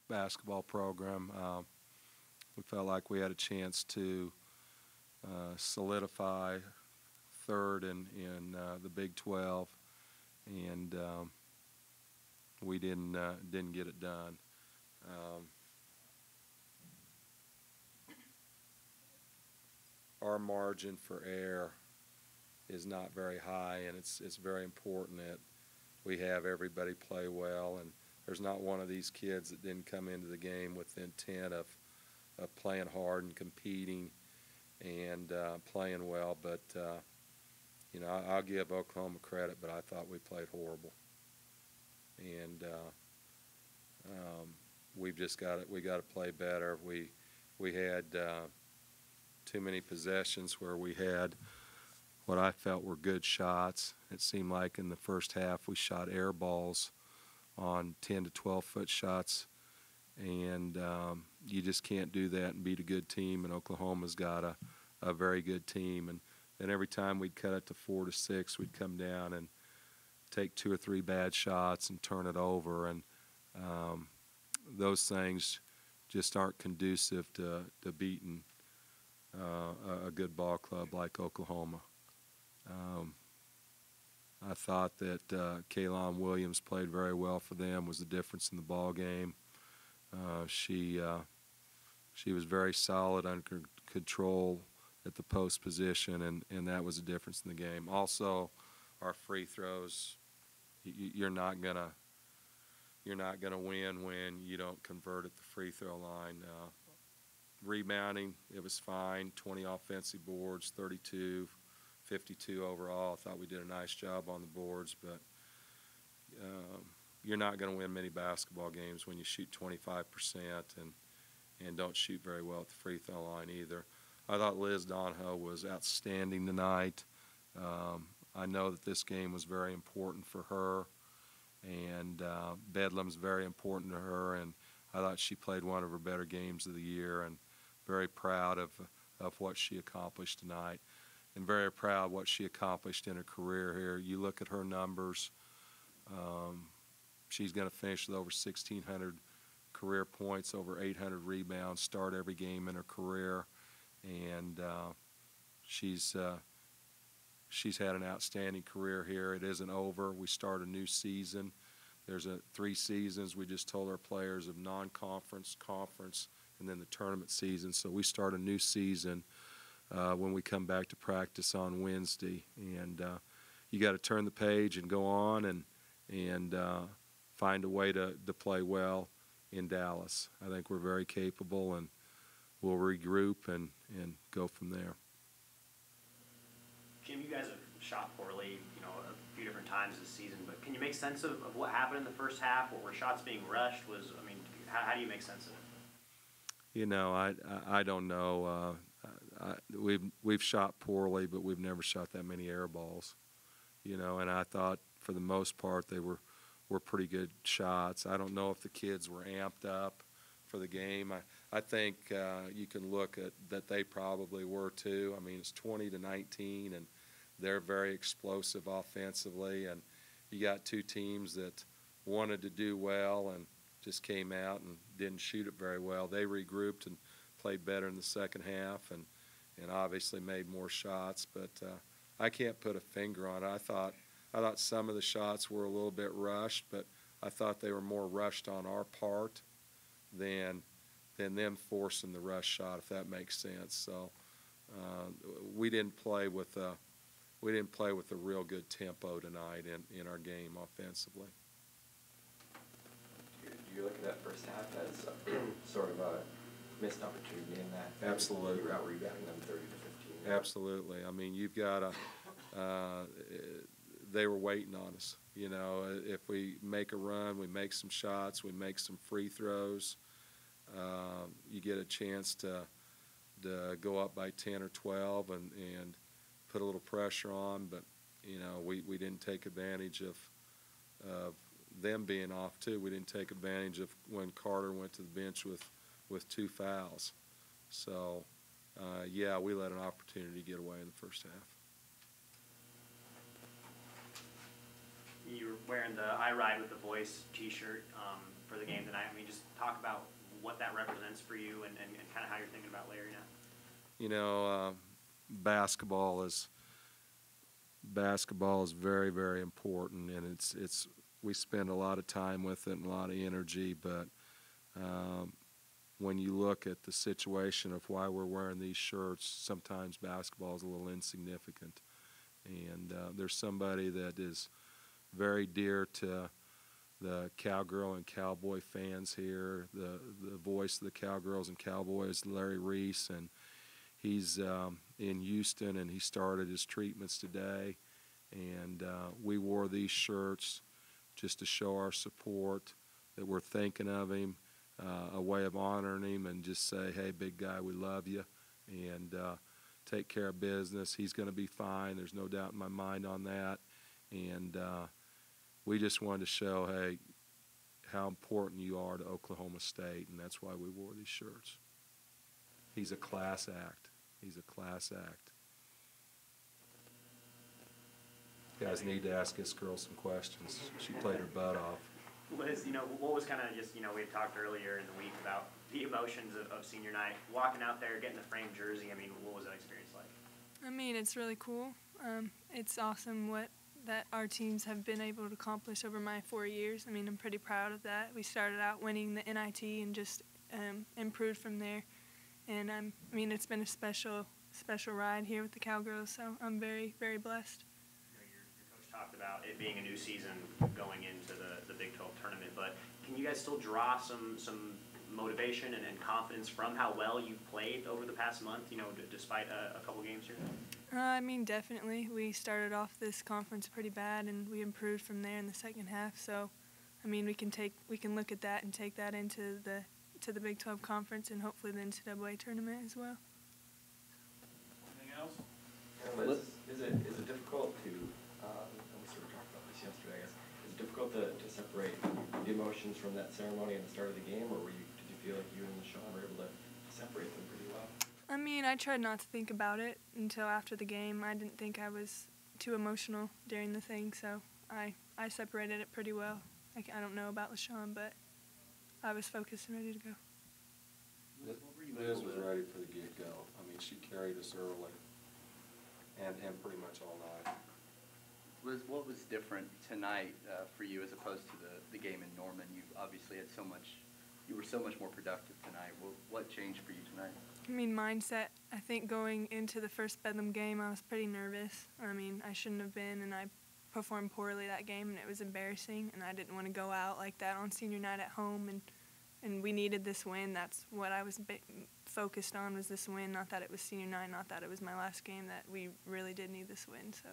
basketball program. We felt like we had a chance to solidify third in the Big 12, and we didn't get it done. Our margin for error is not very high, and it's very important that we have everybody play well. And there's not one of these kids that didn't come into the game with the intent of playing hard and competing and playing well. But you know, I'll give Oklahoma credit, but I thought we played horrible, and we got to play better. We had too many possessions where we had what I felt were good shots. It seemed like in the first half we shot air balls on 10 to 12-foot shots, and you just can't do that and beat a good team, and Oklahoma's got a very good team. And then every time we'd cut it to 4 to 6, we'd come down and take 2 or 3 bad shots and turn it over, and those things just aren't conducive to beating a good ball club like Oklahoma. I thought that Kaylon Williams played very well for them, was the difference in the ball game. She was very solid under control at the post position, and that was the difference in the game. Also, our free throws, you're not gonna win when you don't convert at the free throw line. Rebounding, it was fine. 20 offensive boards, 32, 52 overall. I thought we did a nice job on the boards, but you're not going to win many basketball games when you shoot 25% and don't shoot very well at the free throw line either. I thought Liz Donahoe was outstanding tonight. I know that this game was very important for her, and Bedlam's very important to her, and I thought she played one of her better games of the year, and very proud of what she accomplished tonight, and very proud of what she accomplished in her career here. You look at her numbers, she's going to finish with over 1,600 career points, over 800 rebounds, start every game in her career, and she's had an outstanding career here. It isn't over. We start a new season. There's 3 seasons. We just told our players of non-conference, conference, and then the tournament season. So we start a new season when we come back to practice on Wednesday. And you got to turn the page and go on and find a way to play well in Dallas. I think we're very capable, and we'll regroup and go from there. Jim, you guys have shot poorly, you know, a few different times this season, but can you make sense of what happened in the first half? What were shots being rushed? How do you make sense of it? You know, I don't know. We've shot poorly, but we've never shot that many air balls. You know, and I thought for the most part they were pretty good shots. I don't know if the kids were amped up for the game. I think you can look at that they probably were too. I mean, it's 20-19, and they're very explosive offensively, and you got 2 teams that wanted to do well and just came out and didn't shoot it very well. They regrouped and played better in the second half, and obviously made more shots. But I can't put a finger on it. I thought some of the shots were a little bit rushed, but I thought they were more rushed on our part than them forcing the rush shot, if that makes sense. So we didn't play with a real good tempo tonight in our game offensively. Do you look at that first half as sort of a missed opportunity in that? Absolutely. You were out rebounding them 30 to 15. Absolutely. I mean, you've got they were waiting on us. You know, if we make a run, we make some shots, we make some free throws, you get a chance to go up by 10 or 12 and put a little pressure on. But, you know, we didn't take advantage of them being off too. We didn't take advantage of when Carter went to the bench with 2 fouls. So, yeah, we let an opportunity get away in the first half. You were wearing the "I Ride with the Voice" T-shirt for the game tonight. I mean, just talk about what that represents for you and kind of how you're thinking about Larry now. You know, basketball is very, very important, and it's we spend a lot of time with it and a lot of energy. But when you look at the situation of why we're wearing these shirts, sometimes basketball is a little insignificant, and there's somebody that is very dear to the Cowgirl and Cowboy fans here, the voice of the Cowgirls and Cowboys, Larry Reese, and he's in Houston, and he started his treatments today, and we wore these shirts just to show our support, that we're thinking of him, a way of honoring him, and just say, hey, big guy, we love you, and take care of business. He's going to be fine. There's no doubt in my mind on that, and we just wanted to show, hey, how important you are to Oklahoma State, and that's why we wore these shirts. He's a class act. He's a class act. You guys need to ask this girl some questions. She played her butt off. Liz, what was kind of just, we had talked earlier in the week about the emotions of senior night, walking out there, getting the framed jersey. I mean, what was that experience like? I mean, it's really cool. It's awesome that our teams have been able to accomplish over my 4 years. I mean, I'm pretty proud of that. We started out winning the NIT and just improved from there. And I mean, it's been a special ride here with the Cowgirls, so I'm very, very blessed. Your coach talked about it being a new season going into the Big 12 tournament, but can you guys still draw some motivation and confidence from how well you've played over the past month, despite a couple games here? I mean, definitely. We started off this conference pretty bad, and we improved from there in the second half. So, I mean, we can look at that and take that into the Big 12 conference and hopefully the NCAA tournament as well. Anything else? Is it difficult to, and we sort of talked about this yesterday, I guess, is it difficult to separate the emotions from that ceremony at the start of the game, or did you feel like you and LaShawn were able to separate them pretty well? I mean, I tried not to think about it until after the game. I didn't think I was too emotional during the thing, so I separated it pretty well. I don't know about LaShawn, but I was focused and ready to go. Liz was ready for the get-go. I mean, she carried us early and pretty much all night. Liz, what was different tonight for you as opposed to the game in Norman? You obviously had you were so much more productive tonight. What changed for you tonight? I mean, mindset. I think going into the first Bedlam game, I was pretty nervous. I mean, I shouldn't have been, and I performed poorly that game, and it was embarrassing, and I didn't want to go out like that on senior night at home, and we needed this win. That's what I was focused on, was this win, not that it was senior night, not that it was my last game, that we really did need this win. So